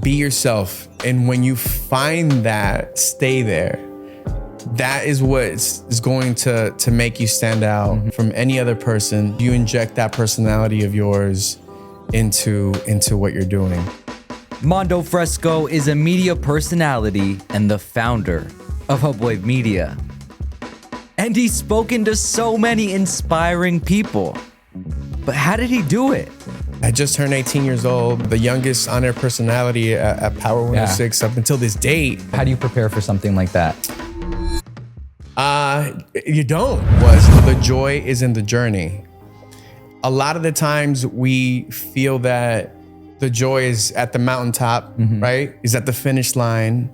be yourself. And when you find that, stay there. That is what is going to make you stand out from any other person. You inject that personality of yours into what you're doing. Mando Fresko is a media personality and the founder of Hubwav Media. And he's spoken to so many inspiring people. But how did he do it? I just turned 18 years old, the youngest on-air personality at Power 106 up until this date. How do you prepare for something like that? You don't. The joy is in the journey. A lot of the times we feel that the joy is at the mountaintop, right? Is at the finish line.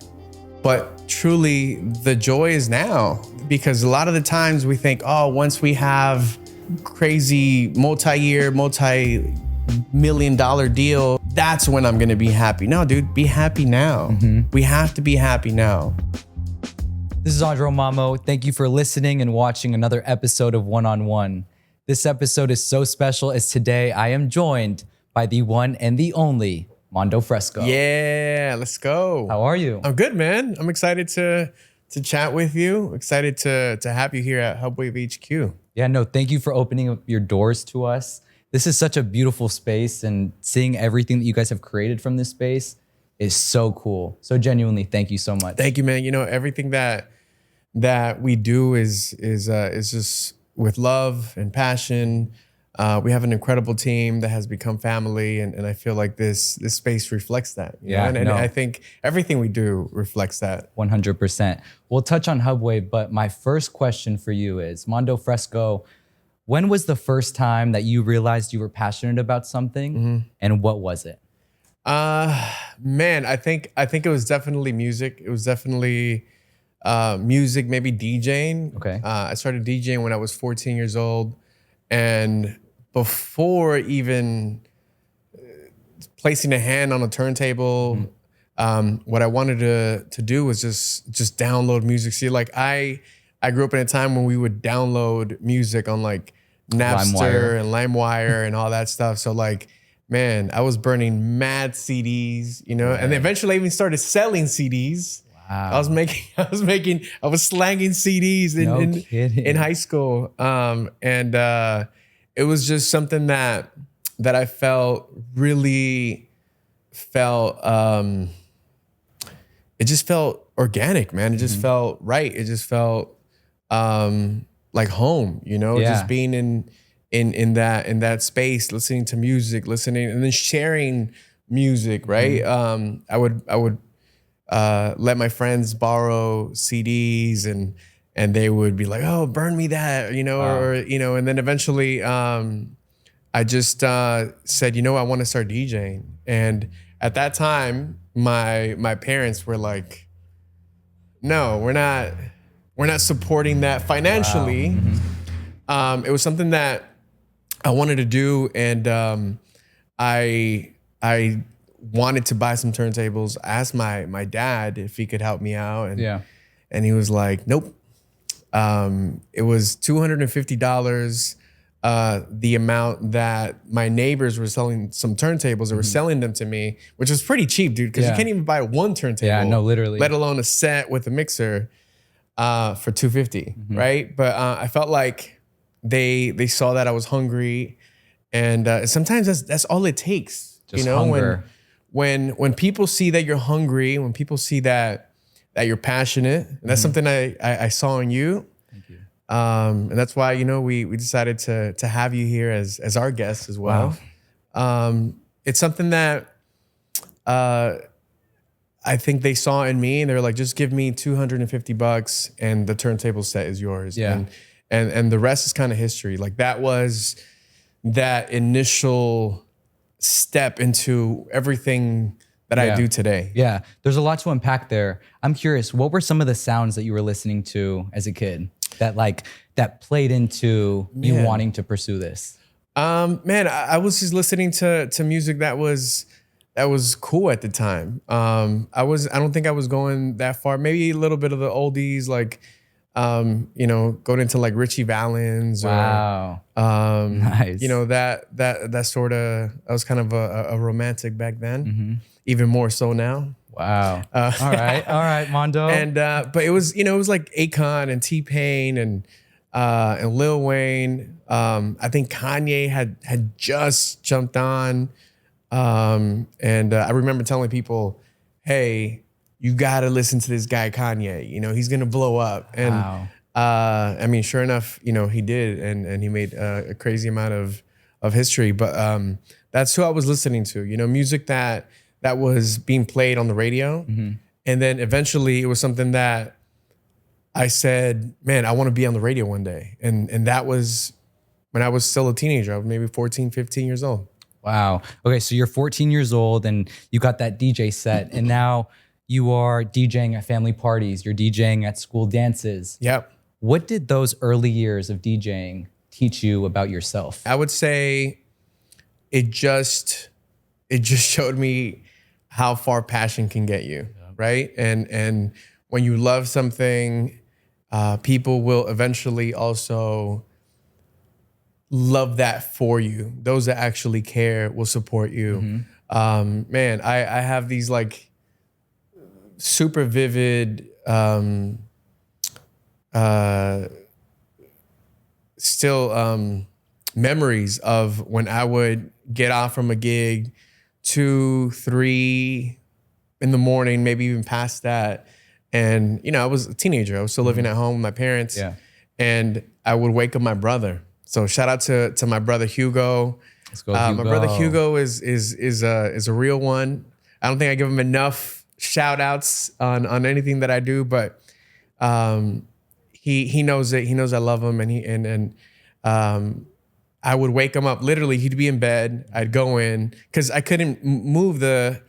But truly, the joy is now. Because a lot of the times we think, oh, once we have crazy multi-year, multi-million-dollar deal, that's when I'm gonna be happy. No, dude, be happy now. We have to be happy now. This is Andro Mammo. Thank you for listening and watching another episode of One on One. This episode is so special as today I am joined by the one and the only Mando Fresko. Yeah, let's go. How are you? I'm good, man. I'm excited to chat with you. Excited to have you here at Hubwav HQ. Yeah, no, thank you for opening up your doors to us. This is such a beautiful space, and seeing everything that you guys have created from this space is so cool. So genuinely, thank you so much. Thank you, man. You know, everything that we do is just with love and passion. We have an incredible team that has become family, and I feel like this space reflects that. You know? And I think everything we do reflects that. 100%. We'll touch on Hubwav, but my first question for you is, Mando Fresko, when was the first time that you realized you were passionate about something, and what was it? Man, I think it was definitely music. It was definitely music, maybe DJing. Okay. I started DJing when I was 14 years old, and before even placing a hand on a turntable, what I wanted to do was just download music. See, like I grew up in a time when we would download music on like Napster and LimeWire and all that stuff. So like, man, I was burning mad CDs, you know, and then eventually I even started selling CDs. Wow. I was slanging CDs in high school. It was just something that I felt really it just felt organic, man. It just felt right. It just felt like home, you know, just being in that space, listening to music, and then sharing music, right? I would let my friends borrow CDs and they would be like, oh, burn me that, you know, or, you know, and then eventually I just said, you know, I want to start DJing. And at that time, my parents were like, no, we're not supporting that financially. It was something that I wanted to do, and I wanted to buy some turntables. I asked my dad if he could help me out, and he was like, nope. It was $250, the amount that my neighbors were selling some turntables. They were selling them to me, which was pretty cheap, dude, because you can't even buy one turntable. Yeah, no, literally. Let alone a set with a mixer for $250, right? But I felt like they saw that I was hungry, and sometimes that's all it takes. Just you know, hunger. When people see that you're hungry, when people see that you're passionate, and that's something I saw in you. Thank you. And that's why, you know, we decided to have you here as our guest as well. Wow. It's something that I think they saw in me, and they were like, just give me $250 and the turntable set is yours. Yeah. And the rest is kind of history. Like that was that initial step into everything that I do today. Yeah, there's a lot to unpack there. I'm curious, what were some of the sounds that you were listening to as a kid that played into you wanting to pursue this? Man, I was just listening to music that was cool at the time. I don't think I was going that far. Maybe a little bit of the oldies, like you know, going into like Richie Valens Wow. Nice. you know, that sort of, I was kind of a romantic back then, even more so now. Wow. All right, Mando. And but it was, you know, it was like Akon and T-Pain and Lil Wayne. I think Kanye had just jumped on. And I remember telling people, hey, you gotta listen to this guy Kanye. You know, he's gonna blow up. And Wow. I mean, sure enough, you know, he did, and he made a crazy amount of history. But that's who I was listening to. You know, music that was being played on the radio, and then eventually it was something that I said, man, I want to be on the radio one day, and that was when I was still a teenager. I was maybe 14, 15 years old. Wow. Okay, so you're 14 years old and you got that DJ set, and now you are DJing at family parties. You're DJing at school dances. Yep. What did those early years of DJing teach you about yourself? I would say it just showed me how far passion can get you, right? And when you love something, people will eventually also love that for you. Those that actually care will support you. Man, I have these like super vivid memories of when I would get off from a gig 2, 3 in the morning, maybe even past that. And, you know, I was a teenager. I was still living at home with my parents. Yeah. And I would wake up my brother. So shout out to my brother Hugo. Let's go, Hugo. My brother Hugo is a real one. I don't think I give him enough shout outs on anything that I do, but he knows it. He knows I love him, and I would wake him up. Literally, he'd be in bed. I'd go in because I couldn't move the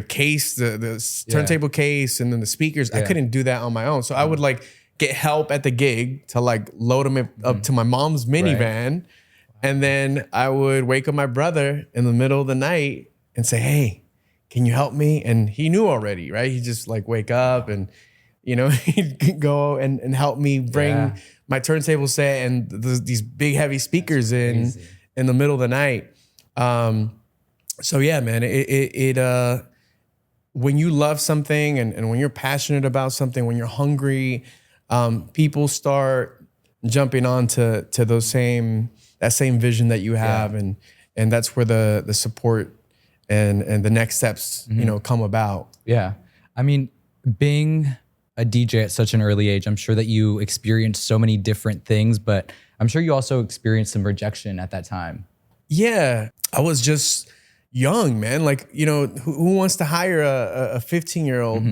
case, the turntable case, and then the speakers. I couldn't do that on my own. So I would like get help at the gig to like load him up to my mom's minivan, and then I would wake up my brother in the middle of the night and say, "Hey, can you help me?" And he knew already, right? He just like wake up and, you know, he'd go and help me bring my turntable set and these big heavy speakers in the middle of the night. So yeah, man, it when you love something and when you're passionate about something, when you're hungry, people start jumping on to that same vision that you have, and that's where the support and the next steps, you know, come about. Yeah. I mean, being a DJ at such an early age, I'm sure that you experienced so many different things, but I'm sure you also experienced some rejection at that time. Yeah. I was just young, man. Like, you know, who wants to hire a 15-year-old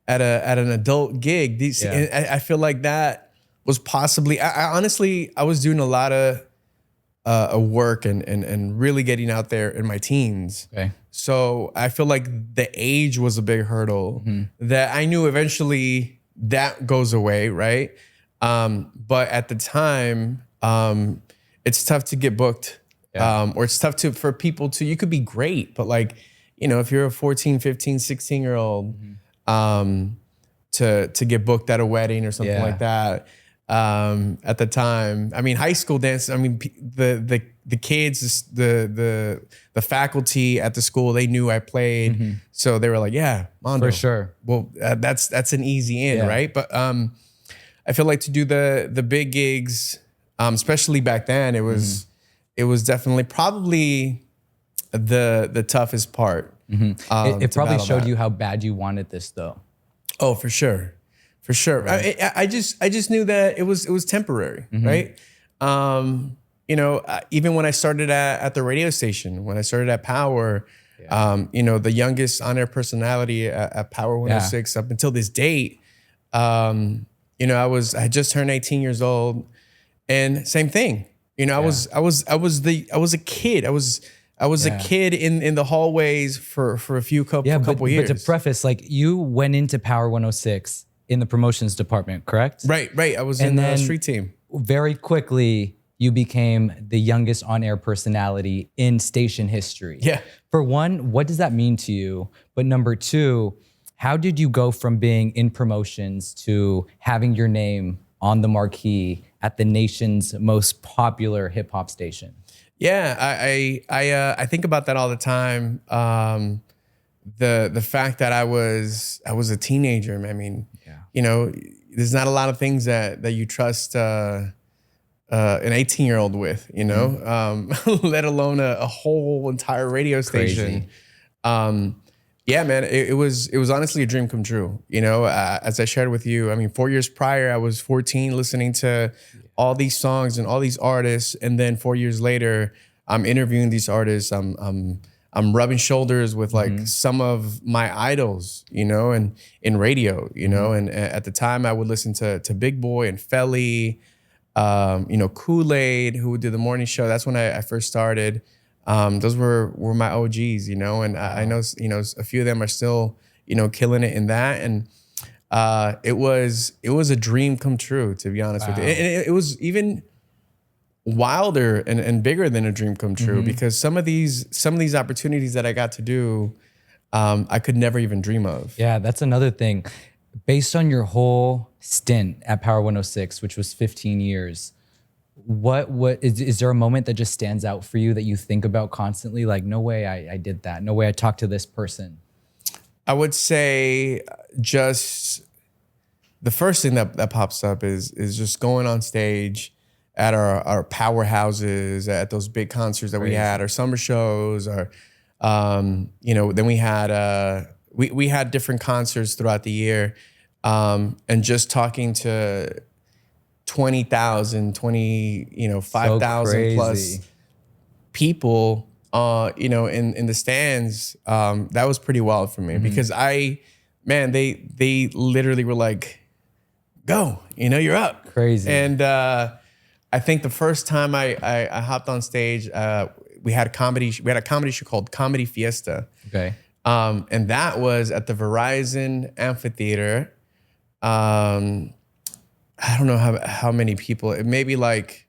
at an adult gig? I feel like that was possibly, I honestly, I was doing a lot of work and really getting out there in my teens. Okay. So I feel like the age was a big hurdle that I knew eventually that goes away, right? But at the time, it's tough to get booked. Or it's tough for people to, you could be great, but like, you know, if you're a 14, 15, 16-year-old, to get booked at a wedding or something like that, at the time, I mean, high school dance, I mean, the kids, the faculty at the school, they knew I played. So they were like, yeah, Mando. For sure. Well, that's an easy in, right? But I feel like to do the big gigs, especially back then, it was definitely probably the toughest part. It probably showed you how bad you wanted this, though. Oh, for sure. For sure. Right. I just knew that it was temporary, right? You know, even when I started at the radio station, when I started at Power, you know, the youngest on-air personality at Power 106 up until this date, you know, I had just turned 18 years old, and same thing. You know, I was a kid. I was a kid in the hallways for a couple years. But to preface, like, you went into Power 106 in the promotions department, correct? Right. I was in the street team. Very quickly, you became the youngest on-air personality in station history. Yeah. For one, what does that mean to you? But number two, How did you go from being in promotions to having your name on the marquee at the nation's most popular hip hop station? Yeah, I think about that all the time. The fact that I was a teenager. I mean, you know, there's not a lot of things that you trust an 18-year-old with, you know, let alone a whole entire radio station. Yeah, man, it was honestly a dream come true. You know, as I shared with you, I mean, 4 years prior, I was 14 listening to all these songs and all these artists. And then 4 years later, I'm interviewing these artists. I'm rubbing shoulders with like some of my idols, you know, and in radio, you know, and at the time I would listen to Big Boy and Felly, you know, Kool-Aid, who would do the morning show. That's when I first started. Those were my OGs, you know, and I know, you know, a few of them are still, you know, killing it in that. And it was a dream come true, to be honest with you. And it was even wilder and bigger than a dream come true because some of these opportunities that I got to do, I could never even dream of. Yeah, that's another thing. Based on your whole stint at Power 106, which was 15 years, what is there a moment that just stands out for you that you think about constantly? Like, no way I did that. No way I talked to this person. I would say just the first thing that pops up is just going on stage at our powerhouses, at those big concerts that we had, our summer shows, or you know, then we had different concerts throughout the year, and just talking to 20,000, 5,000 plus people, you know, in the stands. That was pretty wild for me because they literally were like, go, you know, you're up. Crazy. And I think the first time I hopped on stage, we had a comedy show called Comedy Fiesta. Okay. And that was at the Verizon Amphitheater. I don't know how many people. It may be like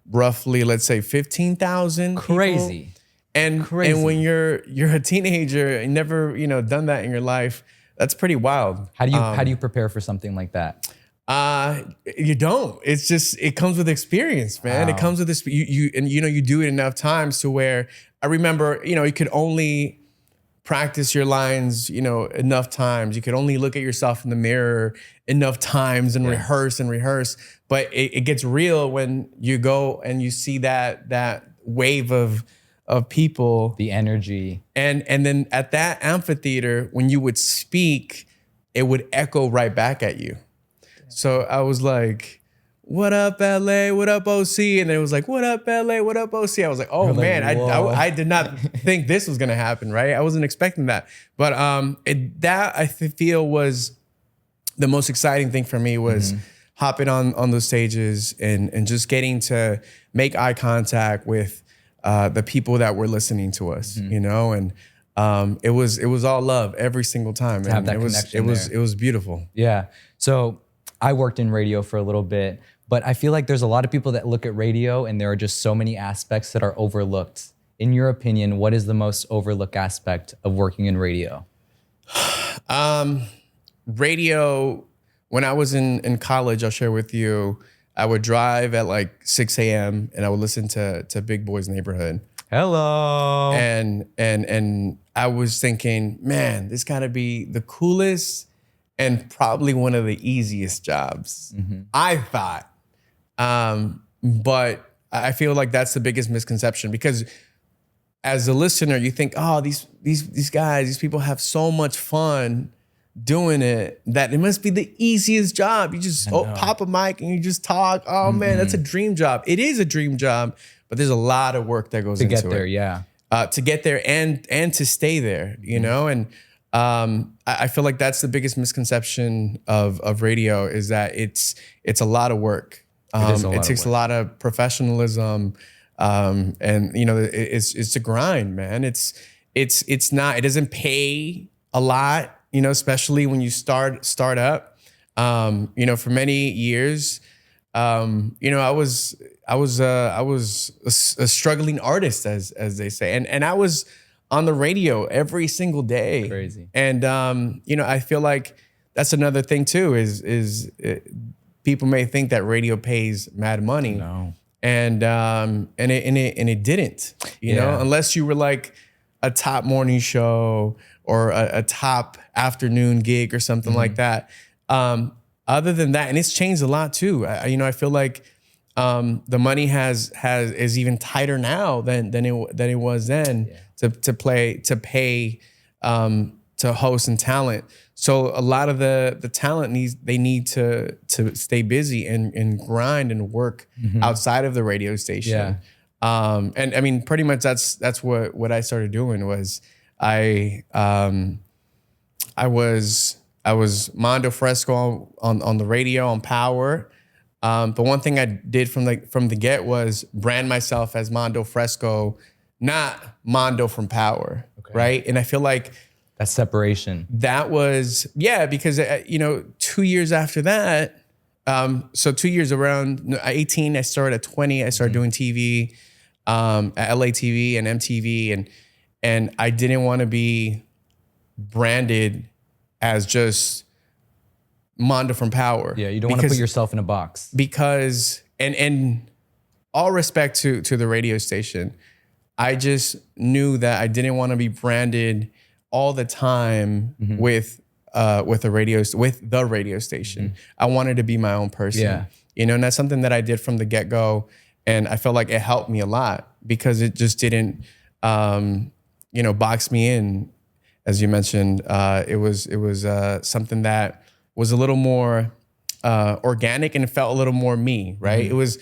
roughly, let's say 15,000. Crazy. And when you're a teenager and never, you know, done that in your life, that's pretty wild. How do you prepare for something like that? You don't. It's just, it comes with experience, man. Wow. It comes with this. You do it enough times to where I remember, you know, you could only practice your lines, you know, enough times. You could only look at yourself in the mirror enough times and rehearse. But it gets real when you go and you see that wave of people, The energy. and then at that amphitheater, when you would speak, it would echo right back at you. So I was like, what up, LA? What up, OC? And then it was like, what up, LA? What up, OC? I was like, oh man, I did not think this was gonna happen, right? I wasn't expecting that. But that I feel was the most exciting thing for me was hopping on those stages and just getting to make eye contact with the people that were listening to us, you know, and it was all love every single time. To have that connection it was beautiful. Yeah. So I worked in radio for a little bit, but I feel like there's a lot of people that look at radio and there are just so many aspects that are overlooked. In your opinion, what is the most overlooked aspect of working in radio? Radio, when I was in college, I'll share with you, I would drive at like 6 a.m. and I would listen to Big Boy's Neighborhood. Hello. And I was thinking, man, this gotta be the coolest and probably one of the easiest jobs, I thought. But I feel like that's the biggest misconception because as a listener, you think, oh, these guys, these people have so much fun doing it that it must be the easiest job. You just pop a mic and you just talk. Oh man, that's a dream job. It is a dream job, but there's a lot of work that goes into it. To get there, yeah. To get there and to stay there, you know? And I feel like that's the biggest misconception of radio is that it's a lot of work. It takes a lot of professionalism, and you know it's a grind, man. It doesn't pay a lot, you know, especially when you start up. You know, for many years, you know, I was a struggling artist, as they say, and I was on the radio every single day. Crazy. And I feel like that's another thing too. People may think that radio pays mad money. No. And it didn't. You know, unless you were like a top morning show or a top afternoon gig or something like that. Other than that, and it's changed a lot too. I feel like the money is even tighter now than it was then to pay to host and talent. So a lot of the talent need to stay busy and grind and work outside of the radio station. And I mean, pretty much that's what I started doing was I was Mando Fresko on the radio on Power. But one thing I did from the get was brand myself as Mando Fresko, not Mando from Power, right? And I feel like that separation. That was because 2 years after that, so 2 years around 18, I started at 20. I started doing TV at LATV and MTV, and I didn't want to be branded as just Mando from Power. Yeah, you don't want to put yourself in a box. Because, and all respect to the radio station, I just knew that I didn't want to be branded all the time with the radio station. I wanted to be my own person. And that's something that I did from the get-go. And I felt like it helped me a lot because it just didn't, box me in. As you mentioned, it was something that was a little more organic and it felt a little more me, right? It was,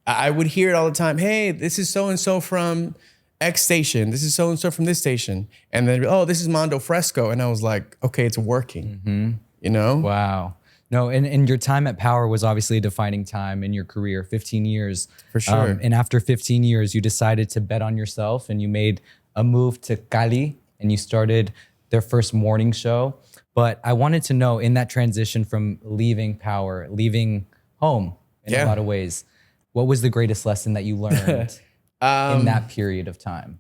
I would hear it all the time. Hey, this is so-and-so from X station. This is so-and-so from this station. And then, oh, this is Mando Fresko. And I was like, okay, it's working, Wow. No, and your time at Power was obviously a defining time in your career, 15 years. For sure. And after 15 years, you decided to bet on yourself and you made a move to Cali and you started their first morning show. But I wanted to know, in that transition from leaving Power, leaving home in a lot of ways, what was the greatest lesson that you learned in that period of time?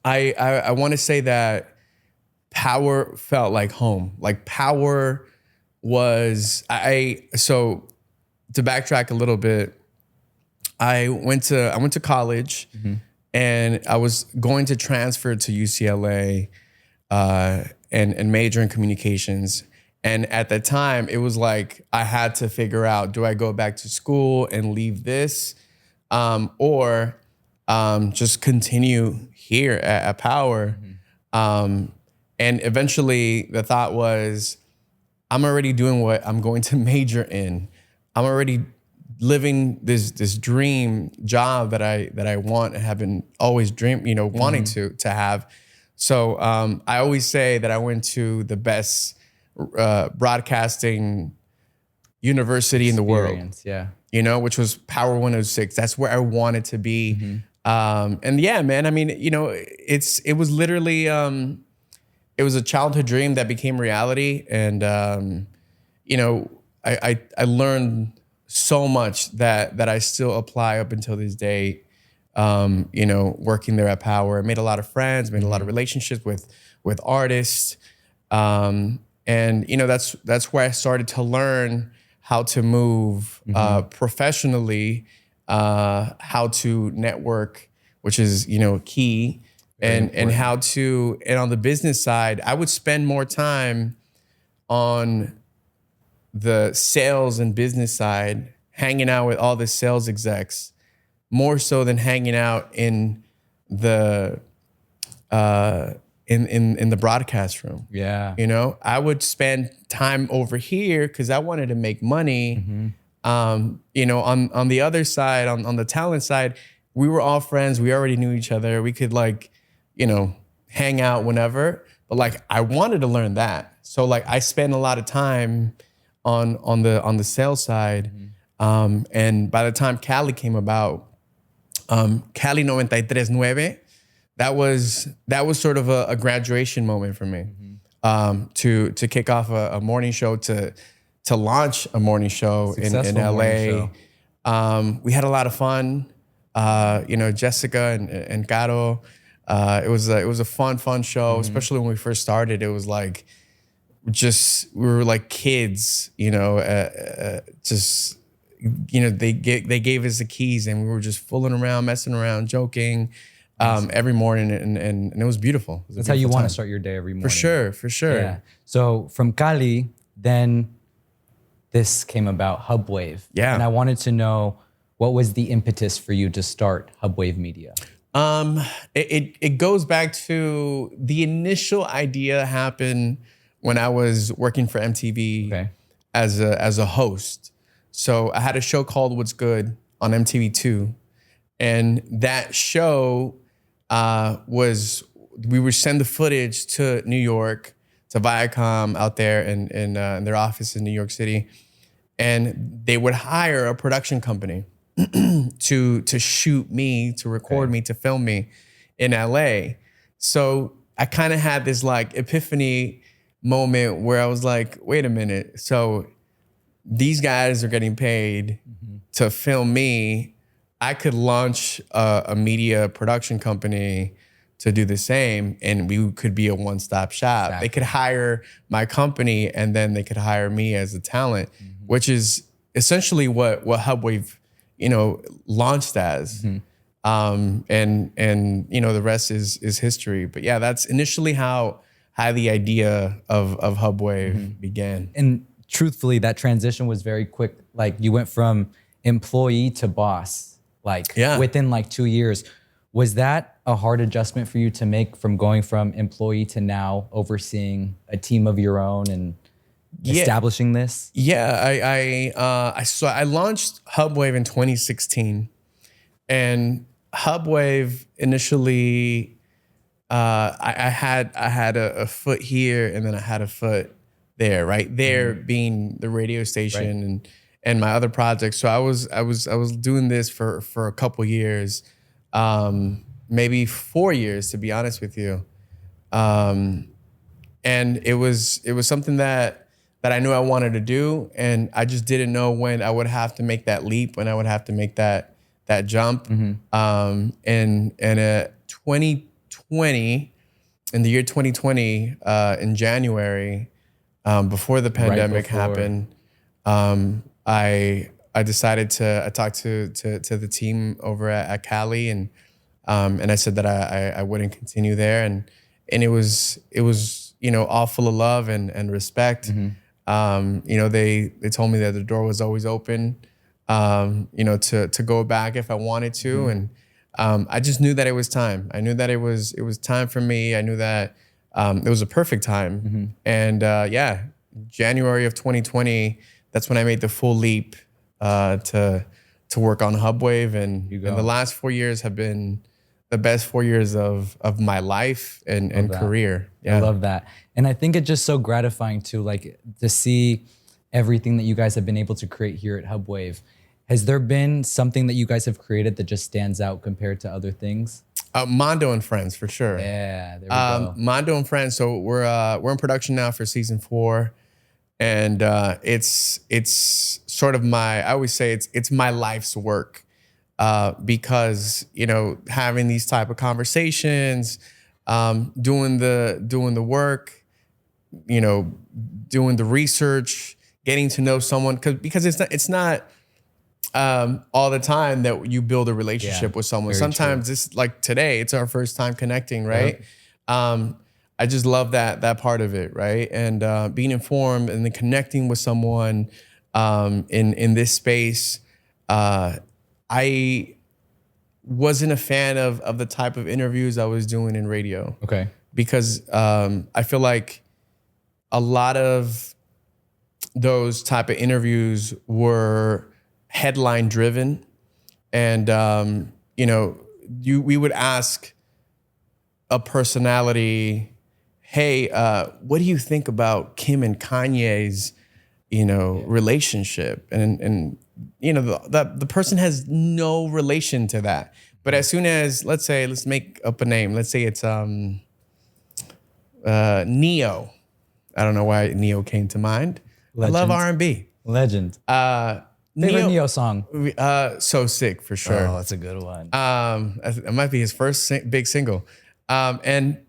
I want to say that Power felt like home. Like Power was, so to backtrack a little bit, I went to college and I was going to transfer to UCLA and major in communications. And at the time, it was like I had to figure out, do I go back to school and leave this or just continue here at Power? And eventually the thought was, I'm already doing what I'm going to major in. I'm already living this dream job that I want and have been always dreamed, wanting to have. So I always say that I went to the best broadcasting university in the world. Which was Power 106. That's where I wanted to be. And yeah, man, I mean, it was literally, it was a childhood dream that became reality. And, I learned so much that I still apply up until this day, working there at Power. I made a lot of friends, made a lot of relationships with artists. And, that's where I started to learn how to move professionally, how to network, which is, key. And how to, and on the business side, I would spend more time on the sales and business side, hanging out with all the sales execs, more so than hanging out in the in the broadcast room. I would spend time over here because I wanted to make money. On the other side, on the talent side, we were all friends. We already knew each other. We could hang out whenever, but I wanted to learn that. So I spent a lot of time on the sales side. And by the time Cali came about, Cali 93.9, that was sort of a graduation moment for me. To kick off a morning show, to launch a morning show in LA. We had a lot of fun. Jessica and Caro, It was a fun show, especially when we first started. It was like we were like kids, you know, just, you know, they gave us the keys and we were just fooling around, messing around, joking every morning, and it was beautiful. That's how you want to start your day every morning. For sure. Yeah. So from Cali, then this came about, Hubwav. Yeah. And I wanted to know, what was the impetus for you to start Hubwav Media? It goes back to the initial idea happened when I was working for MTV as a host. So I had a show called What's Good on MTV2, and that show we would send the footage to New York, to Viacom out there in their office in New York City, and they would hire a production company to shoot me, to record me, to film me in LA. So I kind of had this like epiphany moment where I was like, wait a minute. So these guys are getting paid to film me. I could launch a media production company to do the same, and we could be a one-stop shop. Exactly. They could hire my company, and then they could hire me as a talent, which is essentially what Hubwav, you know, launched as. And you know, the rest is history. But yeah, that's initially how the idea of Hubwav began. And truthfully, that transition was very quick. Like, you went from employee to boss, like within like 2 years. Was that a hard adjustment for you to make, from going from employee to now overseeing a team of your own and establishing this? Yeah, I launched Hubwav in 2016, and Hubwav initially, I had a foot here, and then I had a foot there, right? There being the radio station and my other projects. So I was doing this for a couple years, maybe 4 years, to be honest with you. And it was something that I knew I wanted to do, and I just didn't know when I would have to make that leap, when I would have to make that jump. And in 2020, in the year 2020, in January, before the pandemic happened, I decided I talked to the team over at Cali, and I said that I wouldn't continue there, and it was, you know, all full of love and respect. You know, they told me that the door was always open, you know, to go back if I wanted to, and I just knew that it was time. I knew that it was time for me. I knew that it was a perfect time, and January of 2020, that's when I made the full leap to work on Hubwav, and the last 4 years have been the best 4 years of my life and career. I love that. And I think it's just so gratifying too, like, to see everything that you guys have been able to create here at Hubwav. Has there been something that you guys have created that just stands out compared to other things? Mando and Friends, for sure. Yeah, there we go. Mando and Friends. So we're in production now for season 4. And it's sort of I always say it's my life's work, because, you know, having these type of conversations, doing the work, you know, doing the research, getting to know someone, because it's not all the time that you build a relationship with someone. Sometimes it's like today, it's our first time connecting, right? I just love that part of it, right? And being informed and then connecting with someone in this space. I wasn't a fan of the type of interviews I was doing in radio. Okay. Because I feel like a lot of those type of interviews were headline driven, and you know, we would ask a personality, hey, what do you think about Kim and Kanye's, you know, relationship? And you know, the person has no relation to that. But as soon as, let's make up a name. Let's say it's Neo. I don't know why Neo came to mind. Legend. I love R&B. Legend. Favorite Neo song? So Sick, for sure. Oh, that's a good one. It might be his first big single. And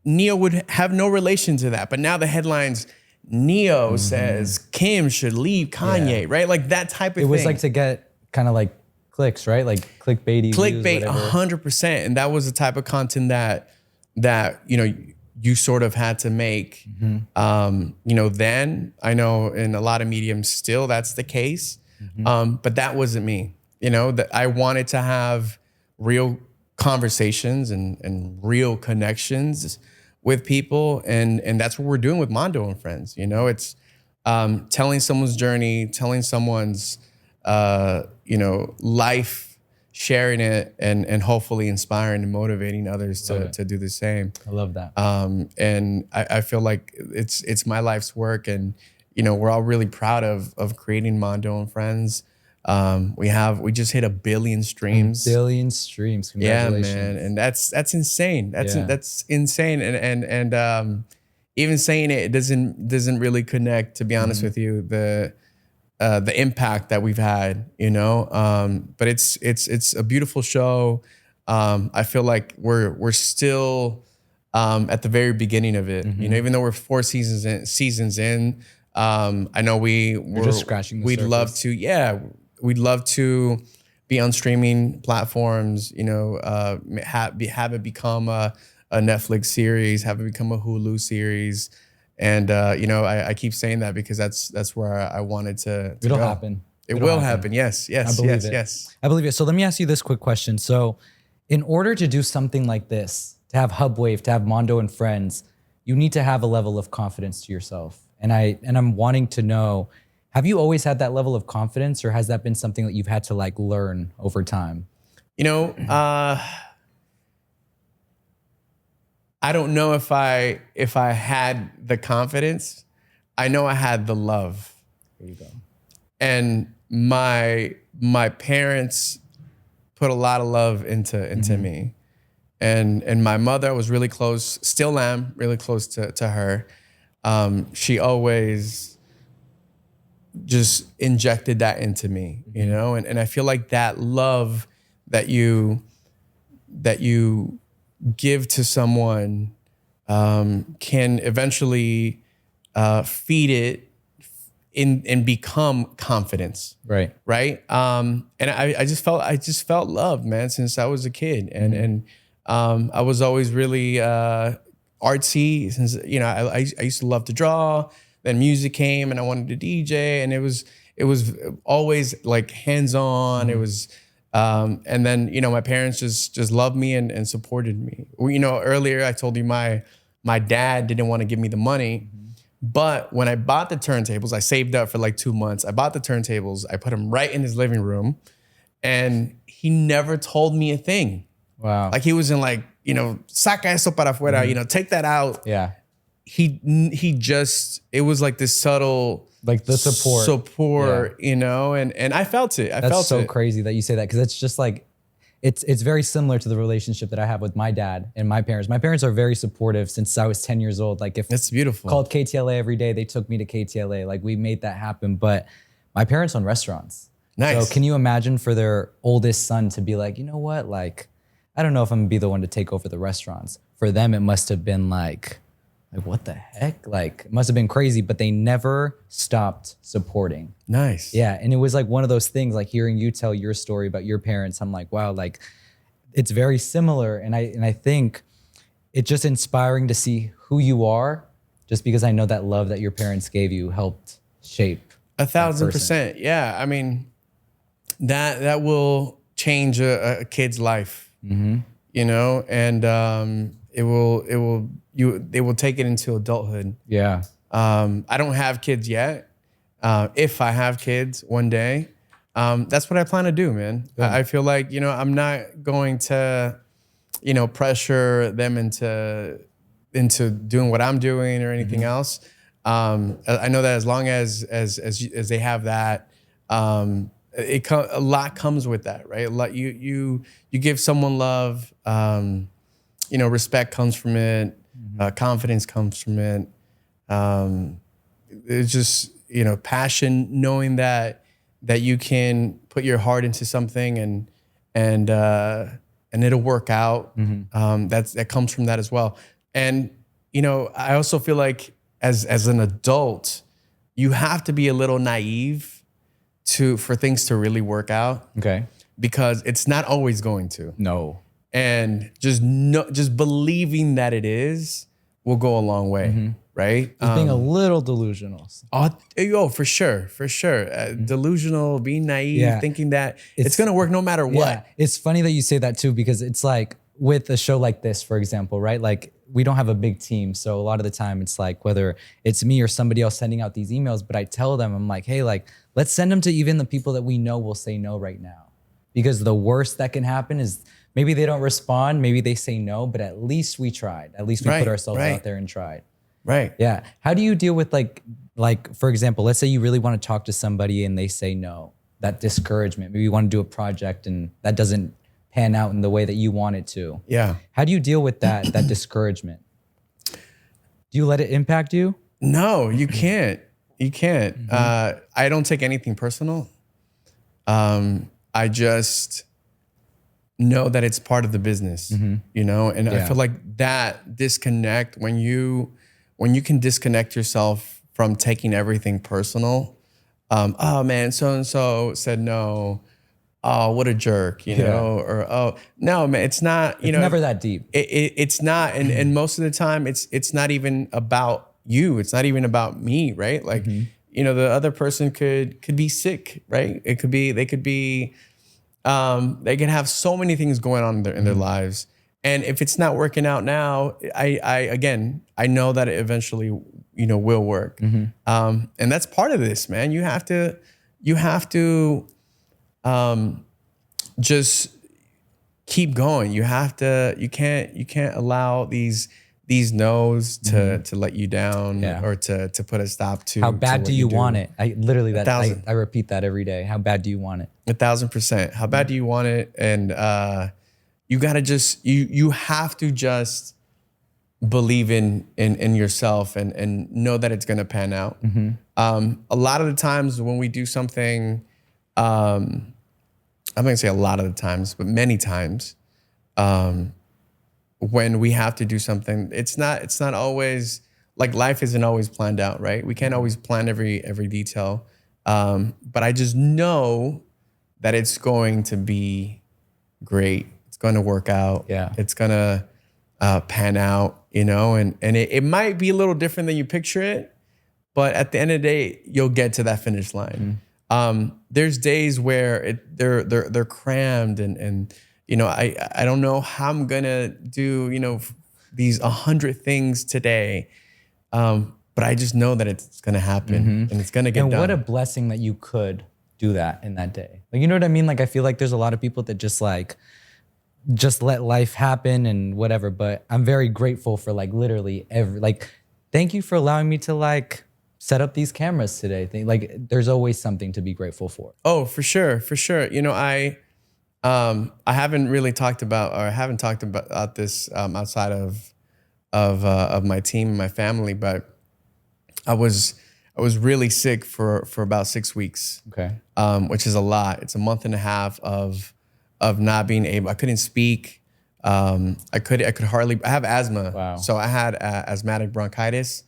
Neo would have no relation to that. But now the headlines, Neo says Kim should leave Kanye, right? Like that type of thing. It was like to get kind of like clicks, right? Like clickbaity Clickbait, views, 100%. And that was the type of content that you sort of had to make. Then I know in a lot of mediums still that's the case. But that wasn't me. That I wanted to have real conversations and real connections with people. And that's what we're doing with Mando and Friends. It's telling someone's journey, telling someone's life, sharing it, and hopefully inspiring and motivating others to do the same. I love that. And I feel like it's my life's work, and we're all really proud of creating Mando and Friends. We just hit 1 billion streams. 1 billion streams. Congratulations. Yeah, man, and that's insane. That's insane, and even saying it doesn't really connect. To be honest with you, the impact that we've had, but it's a beautiful show. I feel like we're still at the very beginning of it. Even though we're 4 seasons in, I know we're just scratching the surface. We'd love to be on streaming platforms. Have it become a Netflix series, have it become a Hulu series. And I keep saying that because that's where I wanted to It'll go. happen. It will happen. Yes. I believe it. Yes. I believe it. So let me ask you this quick question. So in order to do something like this, to have Hubwave, to have Mando and Friends, you need to have a level of confidence to yourself. And I'm wanting to know, have you always had that level of confidence, or has that been something that you've had to like learn over time? I don't know if I had the confidence. I know I had the love. There you go. And my parents put a lot of love into me. And my mother was really close, still am really close to her. She always just injected that into me, and I feel like that love that you give to someone can eventually feed it and become confidence. Right. And I just felt loved, man, since I was a kid. And I was always really artsy since, I used to love to draw. Then music came and I wanted to DJ, and it was always like hands-on. It was, and then, my parents just loved me and supported me. Earlier I told you my dad didn't want to give me the money, but when I bought the turntables, I saved up for like 2 months. I bought the turntables, I put them right in his living room, and he never told me a thing. Wow. Like he was in like, saca eso para afuera, take that out. Yeah. He just, it was like this subtle, like the support, and I felt it. That's so crazy that you say that, because it's just like, it's very similar to the relationship that I have with my dad and my parents. My parents are very supportive since I was 10 years old. Like if that's beautiful. Called KTLA every day, they took me to KTLA. Like we made that happen. But my parents own restaurants. Nice. So can you imagine for their oldest son to be like, you know what? Like, I don't know if I'm gonna be the one to take over the restaurants. For them, it must have been like what the heck? Like, it must have been crazy, but they never stopped supporting. Nice. Yeah, and it was like one of those things, like hearing you tell your story about your parents, I'm like, wow, like it's very similar. And I think it's just inspiring to see who you are, just because I know that love that your parents gave you helped shape 1,000%. Yeah, I mean, that will change a kid's life, and they will take it into adulthood. Yeah. I don't have kids yet. If I have kids one day, that's what I plan to do, man. I feel like, I'm not going to, pressure them into doing what I'm doing or anything else. I know that as long as they have that, a lot comes with that, right? A lot, you give someone love, respect comes from it, confidence comes from it. It's just, passion, knowing that you can put your heart into something and and it'll work out. That comes from that as well. And, I also feel like as an adult, you have to be a little naive for things to really work out. Okay. Because it's not always going to. No. And just believing that it is will go a long way, right? Just being a little delusional. For sure. Delusional, being naive, thinking that it's going to work no matter what. Yeah. It's funny that you say that too, because it's like with a show like this, for example, right? Like we don't have a big team. So a lot of the time it's like whether it's me or somebody else sending out these emails, but I tell them, I'm like, hey, like let's send them to even the people that we know will say no right now. Because the worst that can happen is maybe they don't respond, maybe they say no, but at least we tried. At least we put ourselves out there and tried. Right. Yeah. How do you deal with like for example, let's say you really want to talk to somebody and they say no, that discouragement. Maybe you want to do a project and that doesn't pan out in the way that you want it to. Yeah. How do you deal with that discouragement? Do you let it impact you? No, you can't. You can't. I don't take anything personal. I just know that it's part of the business, and I feel like that disconnect, when you can disconnect yourself from taking everything personal. Oh man, so-and-so said no. Oh, what a jerk, or, oh, no, man, it's not, It's never that deep. It's not. And most of the time it's not even about you. It's not even about me, right? Like, the other person could be sick, right? They could have so many things going on in their lives. And if it's not working out now, I know that it eventually, will work. And that's part of this, man. You have to just keep going. You can't allow these no's to let you down or to put a stop to. How bad do you want it? I literally I repeat that every day. How bad do you want it? 1,000%. How bad do you want it? And you gotta you have to just believe in yourself and know that it's gonna pan out. A lot of the times when we do something, I'm not gonna say a lot of the times, but many times, when we have to do something, it's not always like life isn't always planned out, right? We can't always plan every detail. But I just know that it's going to be great. It's going to work out. Yeah. It's going to pan out, and it might be a little different than you picture it, but at the end of the day, you'll get to that finish line. There's days where they're crammed and I don't know how I'm gonna do, these 100 things today. But I just know that it's gonna happen and it's gonna get done. And what a blessing that you could do that in that day. Like, you know what I mean? Like, I feel like there's a lot of people that just let life happen and whatever. But I'm very grateful for literally thank you for allowing me to set up these cameras today. There's always something to be grateful for. Oh, for sure. I haven't really talked about, or I haven't talked about this outside of my team and my family, but I was really sick for about 6 weeks. Okay. Which is a lot. It's a month and a half of not being able. I couldn't speak. I could hardly. I have asthma. Wow. So I had asthmatic bronchitis,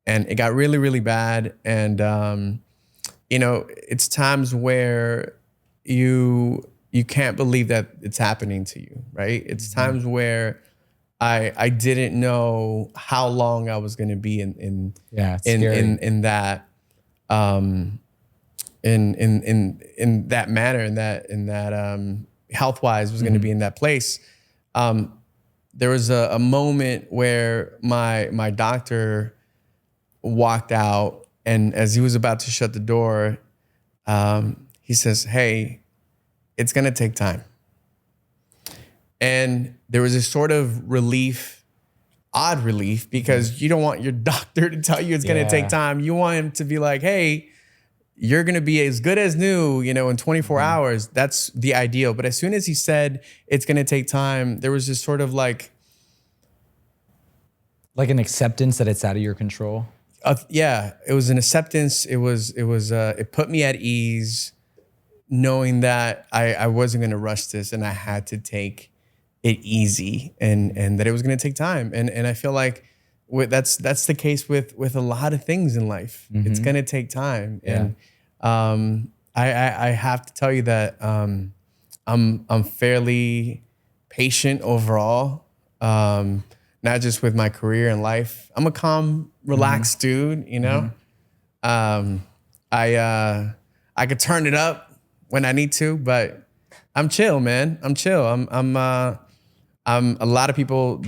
and it got really, really bad. And it's times where you can't believe that it's happening to you, right? It's times where I didn't know how long I was going to be in that in that manner, in that health wise was going to be in that place. There was a moment where my doctor walked out, and as he was about to shut the door, he says, "Hey, it's going to take time." And there was a sort of relief, odd relief, because you don't want your doctor to tell you it's going to take time. You want him to be like, "Hey, you're going to be as good as new, in 24 hours. That's the ideal." But as soon as he said it's going to take time, there was just sort of like an acceptance that it's out of your control. Yeah, it was an acceptance. It put me at ease, knowing that I wasn't going to rush this, and I had to take it easy and that it was going to take time. And I feel like that's the case with a lot of things in life. It's going to take time. Yeah. And I have to tell you that I'm fairly patient overall. Not just with my career and life. I'm a calm, relaxed dude, you know? I could turn it up when I need to, but I'm chill, man. I'm chill. I'm a lot of people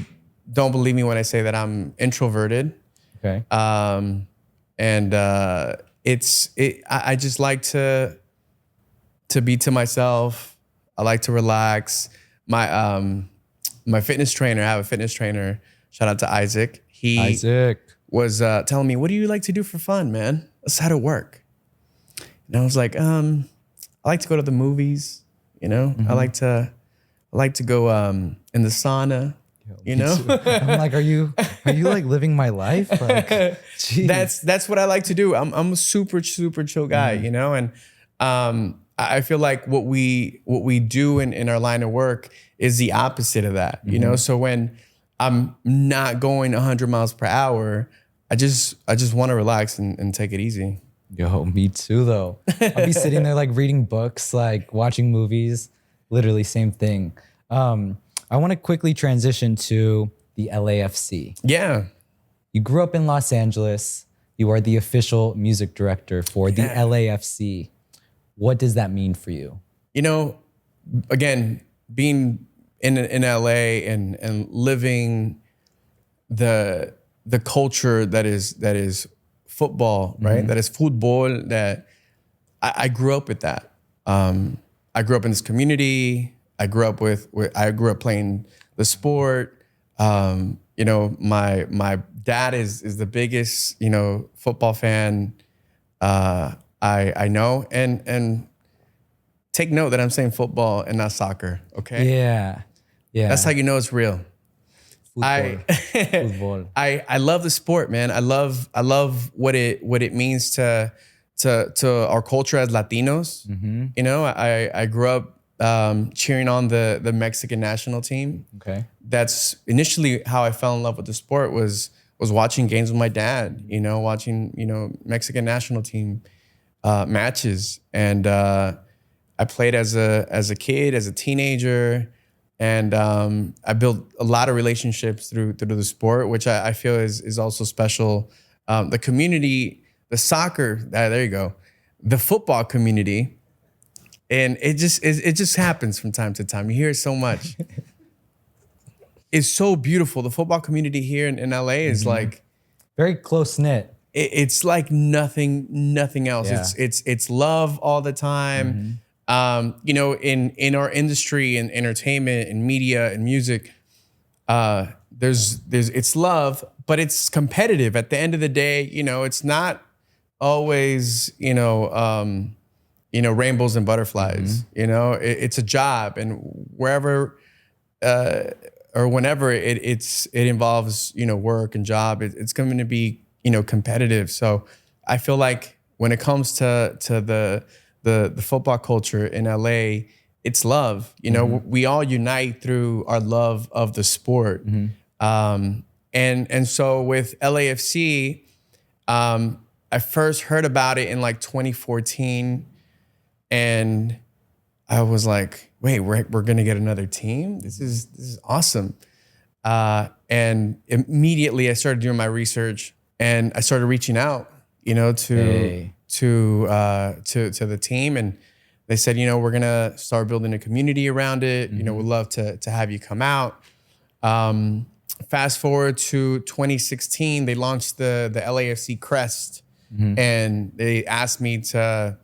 don't believe me when I say that I'm introverted. Okay. I just like to be to myself. I like to relax. My fitness trainer, I have a fitness trainer. Shout out to Isaac. He was telling me, what do you like to do for fun, man? Let's how to work. And I was like, I like to go to the movies, you know? I like to go in the sauna, you know? I'm like, are you like living my life? Like, geez. That's what I like to do. I'm a super chill guy, you know? And I feel like what we do in our line of work is the opposite of that, you know? So when I'm not going 100 miles per hour, I just want to relax and take it easy. Yo, me too though. I'll be sitting there like reading books, like watching movies, literally same thing. I want to quickly transition to the LAFC. Yeah. You grew up in Los Angeles. You are the official music director for the LAFC. What does that mean for you? You know, again, being in LA and living the culture that is football, right? That is football. That I grew up with that. I grew up in this community. I grew up playing the sport. You know, my dad is the biggest, you know, football fan I know, and take note that I'm saying football and not soccer. Okay. Yeah. That's how you know it's real. Football. I love the sport, man. I love what it means to our culture as Latinos. You know, I grew up cheering on the Mexican national team. Okay. That's initially how I fell in love with the sport was watching games with my dad. You know, watching Mexican national team matches, and I played as a kid, as a teenager. And I built a lot of relationships through the sport, which I feel is also special. The community, the soccer, there you go, the football community, and it just happens from time to time. You hear it so much. It's so beautiful. The football community here in LA is like very close knit. It's like nothing else. Yeah. It's love all the time. You know, in our industry and entertainment and media and music, it's love, but it's competitive. At the end of the day, you know, it's not always, rainbows and butterflies. You know, it's a job, and wherever or whenever it involves, you know, work and job, it's going to be, you know, competitive. So I feel like when it comes to the football culture in LA, it's love. You know, we all unite through our love of the sport. And so with LAFC, I first heard about it in like 2014, and I was like, wait, we're gonna get another team? This is awesome. And immediately I started doing my research, and I started reaching out, you know, to the team, and they said, you know, we're gonna start building a community around it. You know, we'd love to have you come out. Fast forward to 2016, they launched the LAFC crest, and they asked me to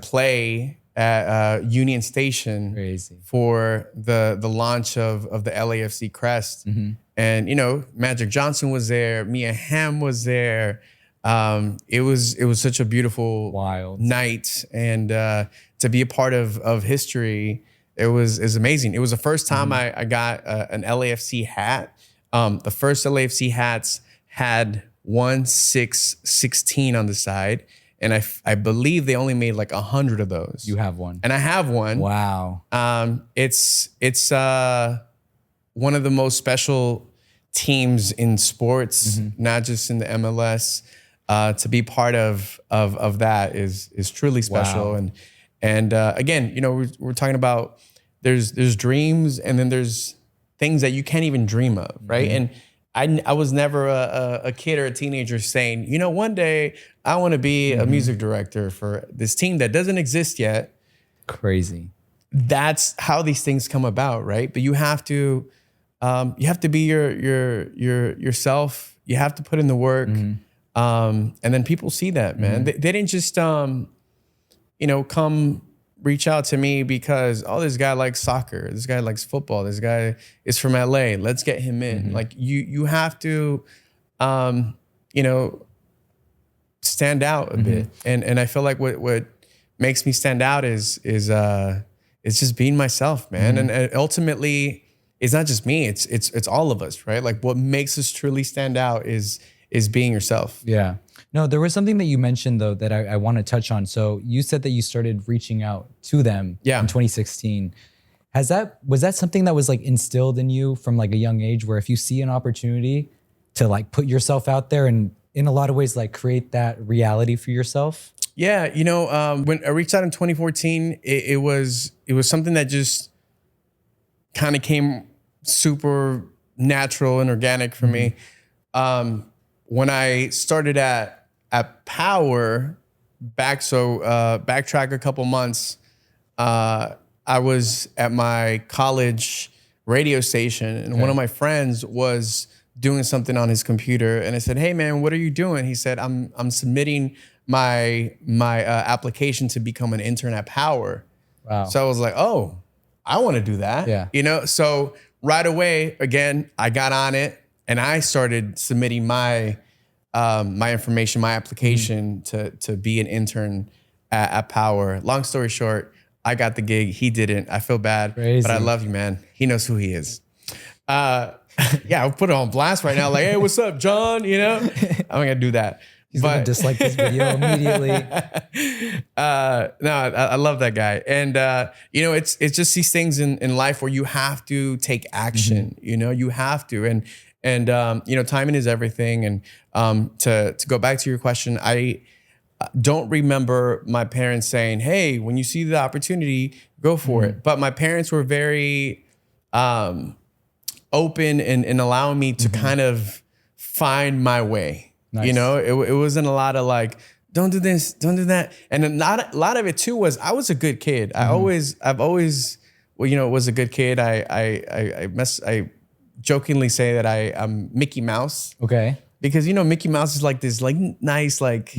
play at Union Station for the launch of the LAFC crest. And you know, Magic Johnson was there, Mia Hamm was there. It was such a beautiful night, and to be a part of history, it was amazing. It was the first time I got an LAFC hat. The first LAFC hats had 1/6/16 on the side, and I believe they only made like 100 of those. You have one, and I have one. Wow. It's one of the most special teams in sports, not just in the MLS. To be part of that is truly special. Wow. And again, you know, we're talking about there's dreams, and then there's things that you can't even dream of, right? And I was never a kid or a teenager saying, you know, one day I want to be a music director for this team that doesn't exist yet. Crazy. That's how these things come about, right? But you have to be yourself. You have to put in the work, and then people see that, man. They didn't just you know, come reach out to me because, oh, this guy likes soccer, this guy likes football, this guy is from LA, let's get him in. Like you have to you know, stand out a bit. And I feel like what makes me stand out is just being myself, man. And ultimately it's not just me, it's all of us, right? Like what makes us truly stand out is being yourself. Yeah. No, there was something that you mentioned though that I want to touch on. So you said that you started reaching out to them in 2016. Was that something that was like instilled in you from like a young age, where if you see an opportunity to like put yourself out there and in a lot of ways like create that reality for yourself? Yeah, you know, when I reached out in 2014, it was something that just kind of came super natural and organic for me. When I started at Power, backtrack a couple months, I was at my college radio station, and one of my friends was doing something on his computer, and I said, "Hey man, what are you doing?" He said, "I'm submitting my application to become an intern at Power." Wow. So I was like, "Oh, I want to do that." Yeah. You know, so right away, again, I got on it and I started submitting my information, my application to be an intern at Power. Long story short, I got the gig. He didn't. I feel bad, but I love you, man. He knows who he is. Yeah, I'll put it on blast right now. Like, hey, what's up, John? You know, I'm gonna do that. He's gonna dislike this video immediately. No, I love that guy. And you know, it's just these things in life where you have to take action. You know, you have to. And you know, timing is everything. And to go back to your question, I don't remember my parents saying, "Hey, when you see the opportunity, go for it." But my parents were very open and allowing me to kind of find my way. Nice. You know, it wasn't a lot of like, don't do this, don't do that. And then a lot of it too was I was a good kid. I've always, well, you know, was a good kid. I jokingly say that I'm Mickey Mouse. Okay. Because, you know, Mickey Mouse is like this like nice, like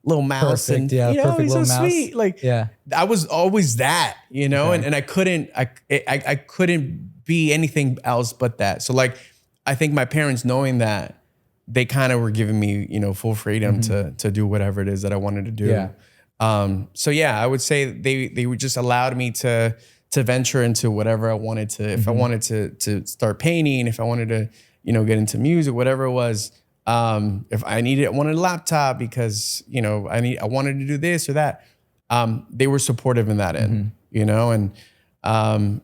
little mouse. Perfect, and yeah, you know, perfect he's so little mouse. sweet. Like, yeah. I was always that, you know, Okay. and I couldn't be anything else but that. So like, I think my parents knowing that, they kind of were giving me, you know, full freedom to do whatever it is that I wanted to do. Yeah. So yeah, I would say they would just allowed me to venture into whatever I wanted to. If I wanted to start painting, if I wanted to, you know, get into music, whatever it was. If I wanted a laptop because, you know, I wanted to do this or that. They were supportive in that end, you know, and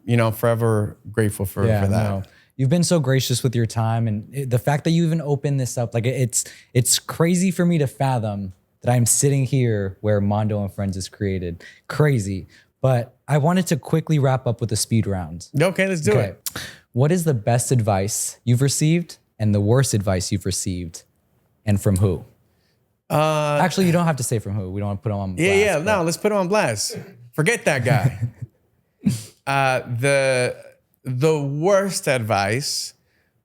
you know, I'm forever grateful for that. No. You've been so gracious with your time, and the fact that you even opened this up, like it's crazy for me to fathom that I'm sitting here where Mando and Friends is created. Crazy. But I wanted to quickly wrap up with a speed round. Okay, let's do it. What is the best advice you've received and the worst advice you've received, and from who? Actually, you don't have to say from who. We don't want to put them on blast. Yeah. No, let's put him on blast. Forget that guy. The worst advice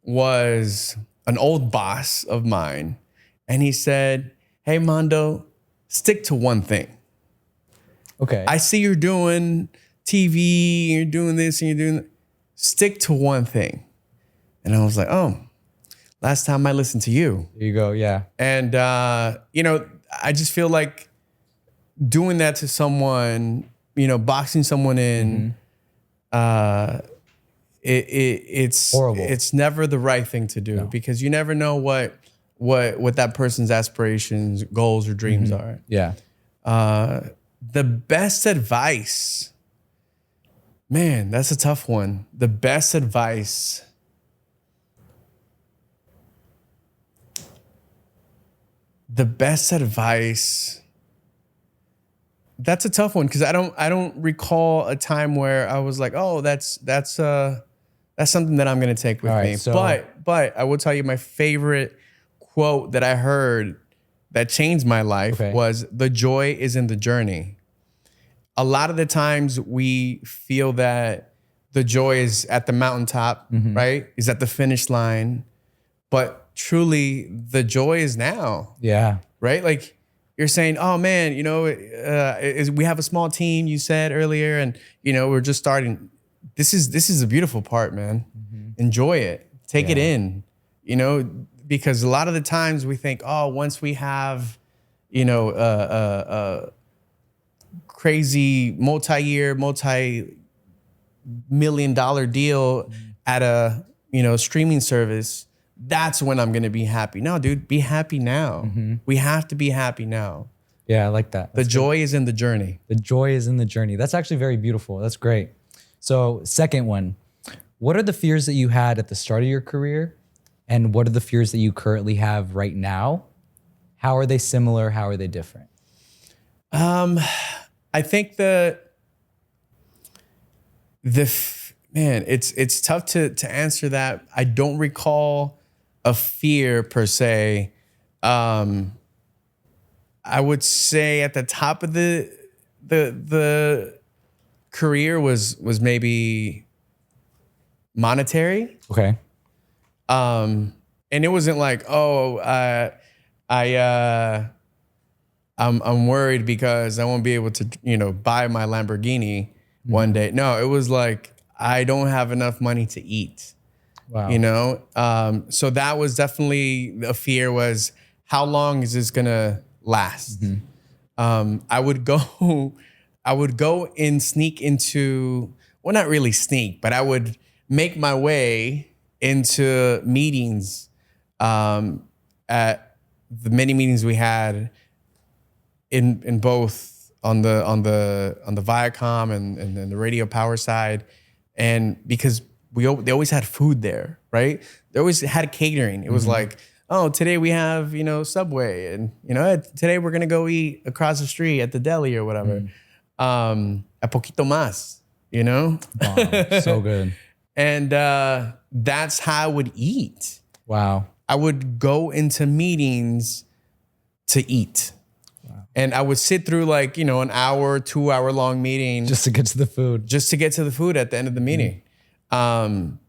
was an old boss of mine. And he said, "Hey, Mando, stick to one thing. Okay. I see you're doing TV, you're doing this and you're doing that. Stick to one thing." And I was like, oh, last time I listened to you. There you go. Yeah. And, you know, I just feel like doing that to someone, you know, boxing someone in, it's horrible. It's never the right thing to do because you never know what that person's aspirations, goals, or dreams are. Yeah. The best advice, man, that's a tough one. The best advice, The best advice. That's a tough one because I don't recall a time where I was like, oh, that's something that I'm gonna take with me. So, but I will tell you my favorite quote that I heard that changed my life was, "The joy is in the journey." A lot of the times we feel that the joy is at the mountaintop, right? Is at the finish line, but truly the joy is now. Yeah. Right? Like you're saying, oh man, you know, we have a small team, you said earlier, and you know, we're just starting. This is a beautiful part, man. Enjoy it. Take it in, you know, because a lot of the times we think, oh, once we have, you know, a crazy multi-year, multi-million-dollar deal at a, you know, streaming service, that's when I'm going to be happy. No, dude, be happy now. We have to be happy now. Yeah, I like that. The joy is in the journey. The joy is in the journey. That's actually very beautiful. That's great. So second one, what are the fears that you had at the start of your career? And what are the fears that you currently have right now? How are they similar? How are they different? I think man, it's tough to answer that. I don't recall a fear per se. I would say at the top of the career was maybe monetary. Okay. And it wasn't like, oh, I'm worried because I won't be able to, you know, buy my Lamborghini one day. No, it was like, I don't have enough money to eat. Wow. You know? So that was definitely a fear, was how long is this gonna last? I would go and sneak into, well, not really sneak, but I would make my way into meetings at the many meetings we had in both on the Viacom and the radio power side, and because they always had food there, right? They always had catering. It was like, oh, today we have, you know, Subway, and you know, today we're gonna go eat across the street at the deli or whatever. A poquito más, you know? Wow, so good. And that's how I would eat. Wow. I would go into meetings to eat. Wow. And I would sit through like, you know, an hour, 2 hour long meeting. Just to get to the food. Just to get to the food at the end of the meeting. And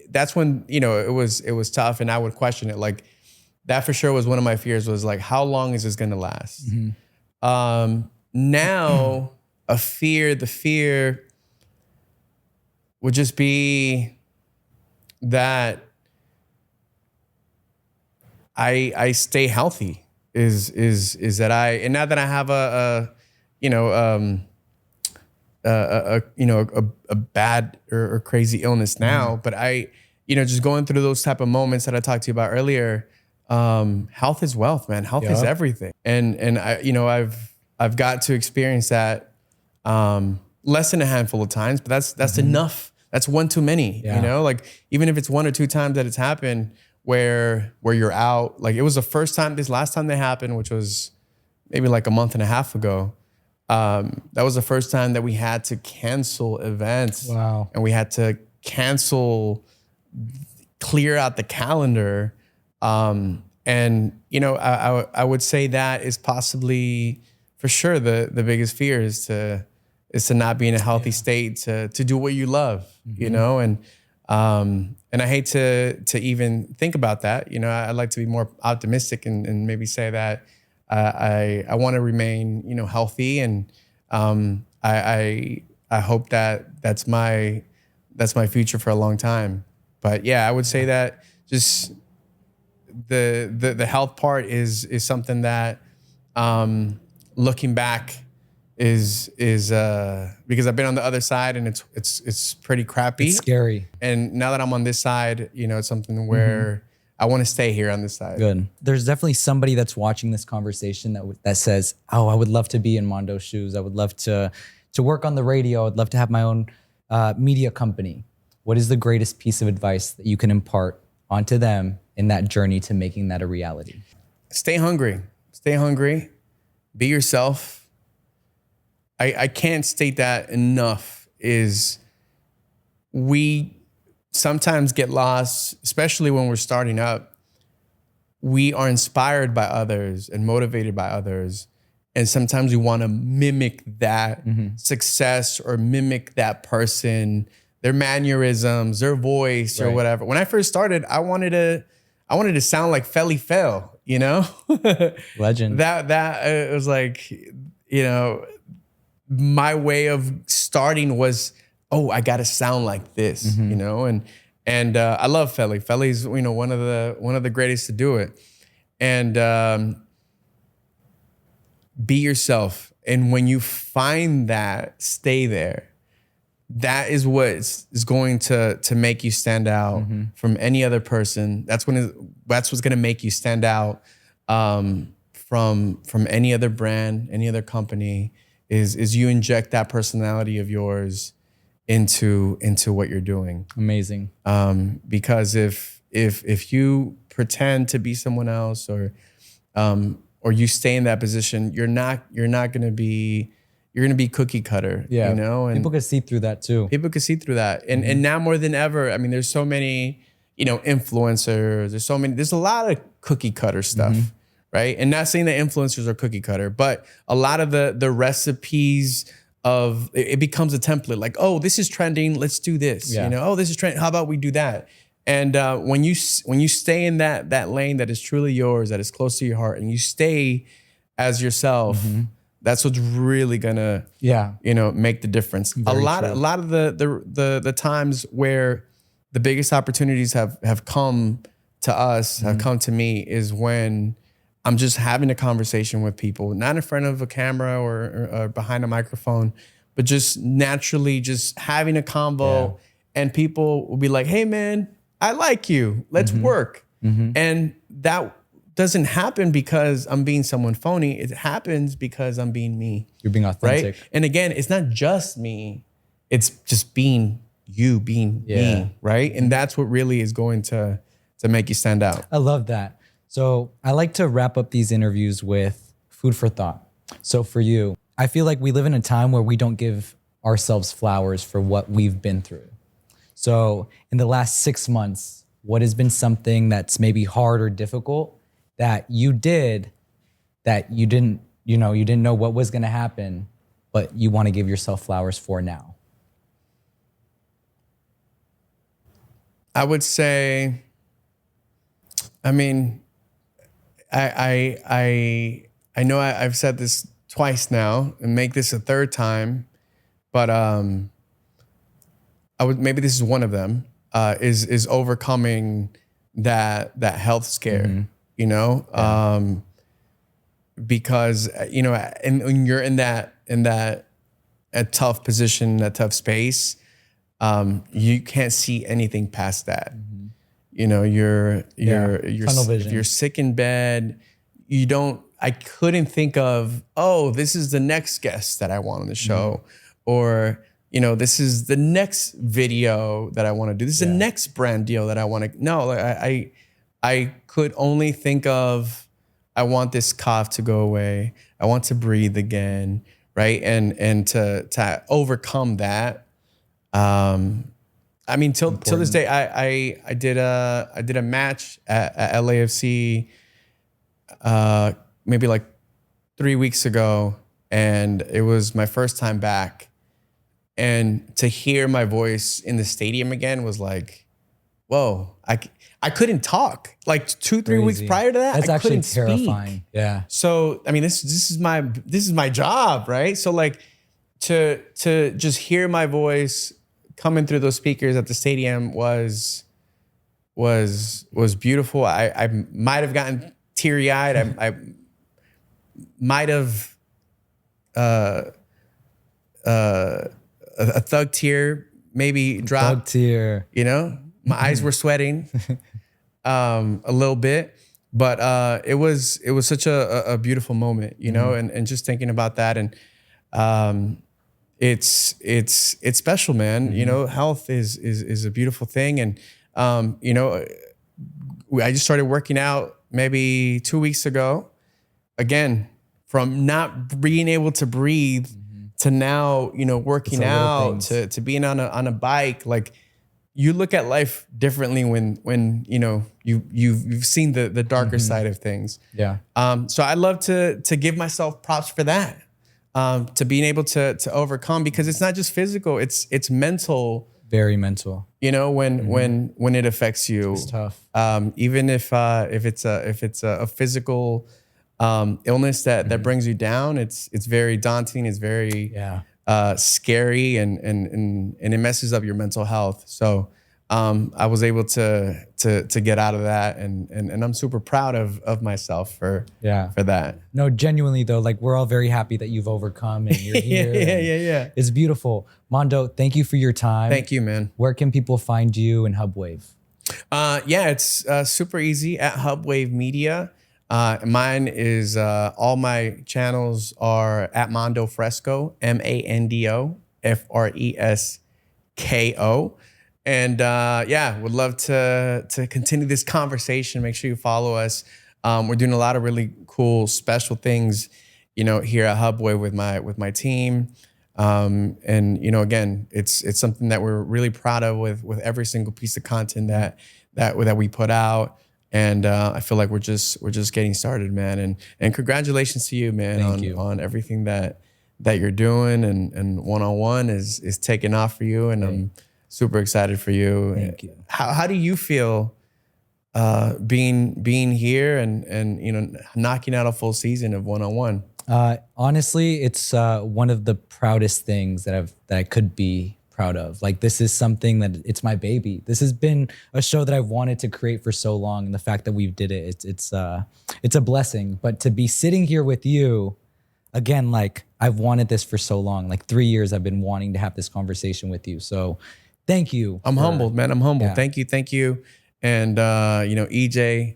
that's when, you know, it was tough, and I would question it. Like that for sure was one of my fears, was like, how long is this gonna last? Now the fear would just be that I stay healthy, is that and now that I have a bad or crazy illness now, but I, you know, just going through those type of moments that I talked to you about earlier, health is wealth, man. Health is everything. And I, you know, I've got to experience that less than a handful of times, but that's enough. That's one too many, you know, like even if it's 1 or 2 times that it's happened where you're out, like it was the first time, this last time they happened, which was maybe like a month and a half ago. That was the first time that we had to cancel events. Wow. And we had to clear out the calendar. And you know, I would say that is possibly for sure the biggest fear is to not be in a healthy state to do what you love, you know? And I hate to even think about that. You know, I'd like to be more optimistic and maybe say that I want to remain, you know, healthy, and I hope that that's my future for a long time. But yeah, I would say that just the health part is something that looking back is because I've been on the other side, and it's pretty crappy. It's scary. And now that I'm on this side, you know, it's something where I want to stay here on this side. Good. There's definitely somebody that's watching this conversation that says, oh, I would love to be in Mando's shoes. I would love to work on the radio. I'd love to have my own media company. What is the greatest piece of advice that you can impart onto them in that journey to making that a reality? stay hungry. Be yourself. I can't state that enough. Is we sometimes get lost, especially when we're starting up. We are inspired by others and motivated by others. And sometimes we want to mimic that success or mimic that person, their mannerisms, their voice or whatever. When I first started, I wanted to sound like Felly Fel, you know? Legend. That it was like, you know, my way of starting was, oh, I got to sound like this, you know? And I love Felly. Felly's, you know, one of the greatest to do it. And be yourself. And when you find that, stay there. That is what is going to make you stand out from any other person. That's what's going to make you stand out from any other brand, any other company. Is you inject that personality of yours into what you're doing. Amazing. Because if you pretend to be someone else or you stay in that position, you're gonna be cookie cutter. Yeah. You know, and people can see through that too. People can see through that. And now more than ever, I mean, there's so many, you know, influencers, there's a lot of cookie cutter stuff. Right. And not saying that influencers are cookie cutter, but a lot of the recipes of it becomes a template, like, oh, this is trending, let's do this. You know, oh, this is trending, how about we do that? And when you stay in that lane that is truly yours, that is close to your heart, and you stay as yourself, that's what's really gonna, you know, make the difference. A lot of the times where the biggest opportunities have come to us, have come to me, is when I'm just having a conversation with people, not in front of a camera or behind a microphone, but just naturally just having a convo, and people will be like, hey man, I like you, let's work. And that doesn't happen because I'm being someone phony. It happens because I'm being me. You're being authentic. Right? And again, it's not just me, it's just being you, being me, right? And that's what really is going to make you stand out. I love that. So I like to wrap up these interviews with food for thought. So for you, I feel like we live in a time where we don't give ourselves flowers for what we've been through. So in the last 6 months, what has been something that's maybe hard or difficult that you did that you didn't know what was going to happen, but you want to give yourself flowers for now? I would say, I mean, I know I've said this twice now and make this a third time, but maybe this is one of them, is overcoming that health scare, you know, because, you know, and when you're in that a tough position, a tough space, you can't see anything past that. You know, you're tunnel vision. If you're sick in bed, I couldn't think of, oh, this is the next guest that I want on the show, or, you know, this is the next video that I want to do. This is the next brand deal that I want to. No, I could only think of, I want this cough to go away. I want to breathe again, right? And to overcome that. I mean, till this day, I did a match at LAFC maybe like 3 weeks ago, and it was my first time back. And to hear my voice in the stadium again was like, whoa! I couldn't talk. Like 2-3 weeks prior to that, that's I actually couldn't terrifying. Speak. Yeah. So I mean, this is my job, right? So like to just hear my voice coming through those speakers at the stadium was beautiful. I might have gotten teary-eyed. I might have a thug tear maybe dropped. Thug tear. You know, my eyes were sweating a little bit, but it was such a beautiful moment, you know, and just thinking about that, and it's special, man. You know, health is a beautiful thing, and you know, I just started working out maybe 2 weeks ago, again, from not being able to breathe to now, working out to being on a bike. Like, you look at life differently when you've seen the darker side of things. Yeah. So I love to give myself props for that. To being able to overcome, because it's not just physical, it's mental. Very mental. When it affects you. It's tough. Even if it's a physical illness that brings you down, it's very daunting. It's very scary, and it messes up your mental health. So I was able to get out of that, and I'm super proud of myself for that. No, genuinely though, like, we're all very happy that you've overcome and you're here. Yeah. It's beautiful. Mando, thank you for your time. Thank you, man. Where can people find you and Hubwav? It's super easy at Hubwav Media. Mine is all my channels are at Mando Fresko, MandoFresko. And would love to continue this conversation. Make sure you follow us. We're doing a lot of really cool, special things, here at Hubwav with my team. Again, it's something that we're really proud of with every single piece of content that we put out. And I feel like we're just getting started, man. And congratulations to you, man, on everything that you're doing, and one-on-one is taking off for you. And I'm super excited for you. Thank you. How do you feel being here and knocking out a full season of one-on-one? Honestly, it's one of the proudest things that I could be proud of. Like, this is something that it's my baby. This has been a show that I've wanted to create for so long, and the fact that we've did it, it's a blessing. But to be sitting here with you again, like, I've wanted this for so long. Like, 3 years I've been wanting to have this conversation with you. So thank you. I'm humbled, man. I'm humbled. Yeah. Thank you. And EJ,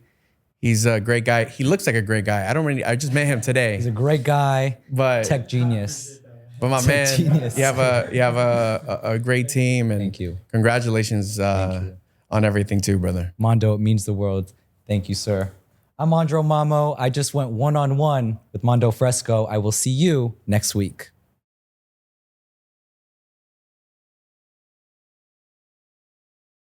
he's a great guy. He looks like a great guy. I just met him today. He's a great guy, but tech genius. But my man, genius. you have a great team, and thank you. Congratulations on everything too, brother. Mando, it means the world. Thank you, sir. I'm Andro Mammo. I just went one-on-one with Mando Fresko. I will see you next week.